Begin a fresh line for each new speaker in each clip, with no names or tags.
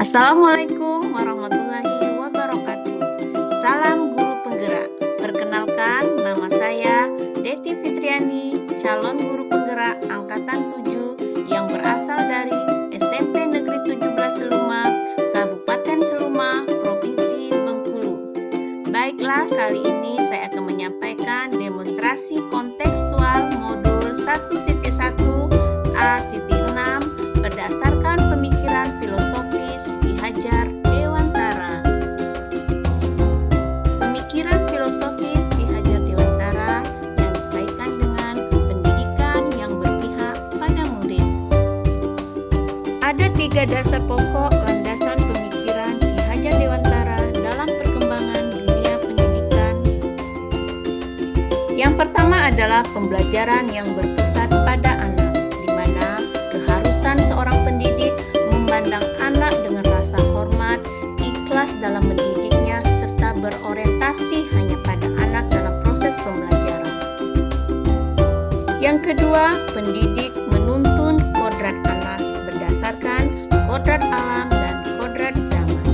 Assalamualaikum warahmatullahi wabarakatuh. Salam guru penggerak. Perkenalkan, nama saya Deti Fitriani, calon guru penggerak angkatan 7 yang berasal dari SMP Negeri 17 Seluma, Kabupaten Seluma, Provinsi Bengkulu. Baiklah, kali ini saya akan menyampaikan demonstrasi kontekstual modul 1.1 A.6 berdasarkan pemikiran filosofis Ki Hajar Dewantara. Pemikiran filosofis Ki Hajar Dewantara yang dikaitkan dengan pendidikan yang berpihak pada murid. Ada 3 dasar pokok landasan pemikiran Ki Hajar Dewantara dalam perkembangan dunia pendidikan. Yang pertama adalah pembelajaran yang berpusat pada anak, di mana keharusan seorang pendidik memandang anak dengan rasa hormat, ikhlas dalam mendidiknya, serta berorientasi hanya pada anak dalam proses pembelajaran. Yang kedua, pendidik menuntun kodrat anak berdasarkan kodrat alam dan kodrat zaman.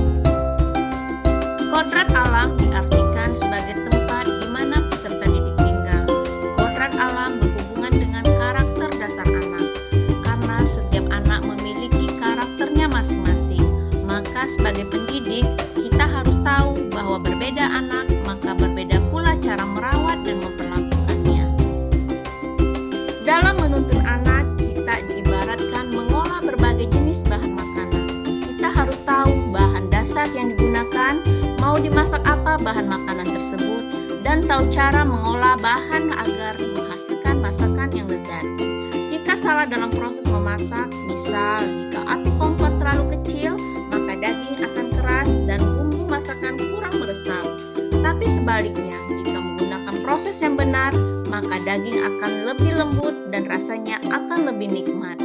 Kodrat alam diartikan sebagai tempat di mana peserta didik tinggal. Kodrat alam berhubungan dengan karakter dasar anak. Karena setiap anak memiliki karakternya masing-masing, maka sebagai pendidik, kita harus tahu bahwa berbeda anak, maka berbeda pula cara merawat dan memperlakukannya. Dalam menuntun anak, kita diibaratkan mengolah berbagai jenis bahan makanan. Kita harus tahu bahan dasar yang digunakan, mau dimasak apa bahan makanan tersebut, dan tahu cara mengolah bahan agar menghasilkan masakan yang lezat. Jika salah dalam proses memasak, misal jika api kompor terlalu kecil, maka daging akan keras dan bumbu masakan kurang meresap. Tapi sebaliknya, jika menggunakan proses yang benar, maka daging akan lebih lembut dan rasanya akan lebih nikmat.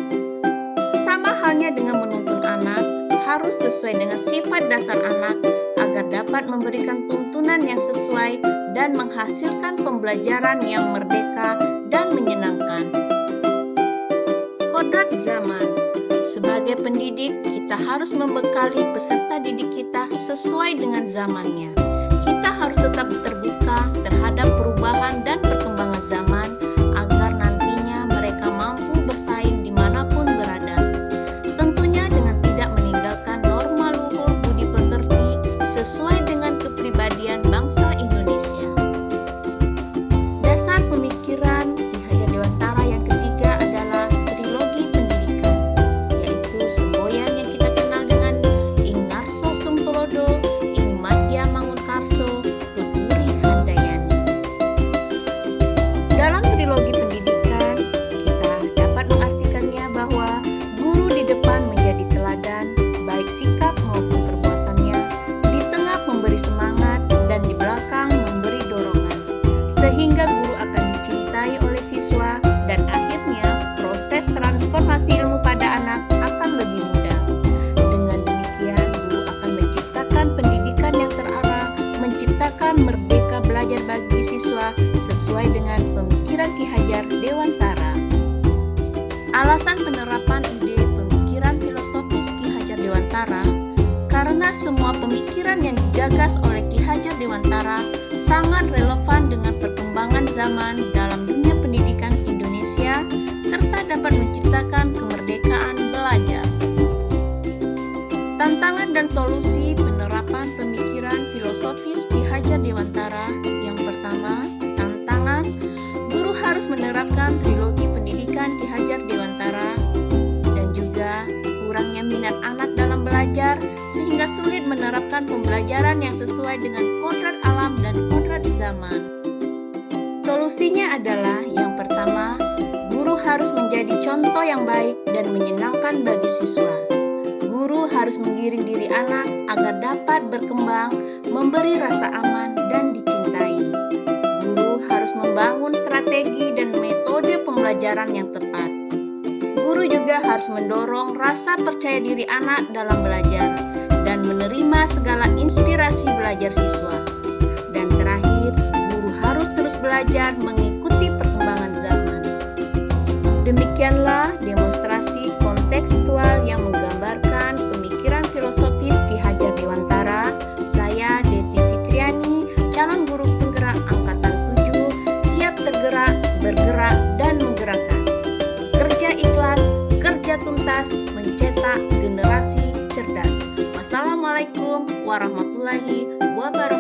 Sama halnya dengan menuntun anak, harus sesuai dengan sifat dasar anak agar dapat memberikan tuntunan yang sesuai dan menghasilkan pembelajaran yang merdeka dan menyenangkan. Kodrat zaman. Sebagai pendidik, kita harus membekali peserta didik kita sesuai dengan zamannya. Kita harus tetap terbuka terhadap perubahan dan perkembangan zaman agar nantinya mereka mampu bersaing dimanapun berada. Tentunya dengan tidak meninggalkan norma luhur budi pekerti sesuai dengan kepribadian bangsa Indonesia. Dasar pemikiran Ki Hajar Dewantara yang ketiga adalah trilogi pendidikan, yaitu semboyan yang kita kenal dengan Ing Ngarso Sumtulodo, Ing Madya Mangunkarso, Tuturi Handayani. Dalam trilogi pendidikan, kita dapat mengartikannya bahwa guru di depan menjadi teladan, baik sikap maupun perbuatannya, di tengah memberi semangat dan di belakang memberi dorongan, sehingga guru akan dicintai oleh siswa dan akhirnya proses transformasi ilmu pada anak akan lebih mudah. Dengan demikian, guru akan menciptakan pendidikan yang terarah, menciptakan merdeka belajar bagi siswa sesuai dengan pemikiran Ki Hajar Dewantara. Alasan penerapan ide pemikiran filosofis Ki Hajar Dewantara karena semua pemikiran yang digagas oleh Ki Hajar Dewantara sangat relevan dengan perkembangan zaman dalam dunia pendidikan Indonesia serta dapat menciptakan kemerdekaan belajar. Tantangan dan solusi penerapan pemikiran filosofis Ki Hajar Dewantara. Yang pertama, tantangan, guru harus menerapkan trilogi pendidikan Ki Hajar Dewantara dan juga kurangnya minat anak dalam belajar sehingga sulit menerapkan pembelajaran yang sesuai dengan kodrat alam dan kodrat zaman. Solusinya adalah yang pertama, guru harus menjadi contoh yang baik dan menyenangkan bagi siswa. Guru harus menggiring diri anak agar dapat berkembang, memberi rasa aman dan dicintai. Guru harus membangun strategi dan metode pembelajaran yang tepat. Guru juga harus mendorong rasa percaya diri anak dalam belajar dan menerima segala inspirasi belajar siswa. Dan terakhir, guru harus terus belajar mengikuti perkembangan zaman. Demikianlah demonstrasi kontekstual yang menggambarkan pemikiran filosofi warahmatullahi wabarakatuh.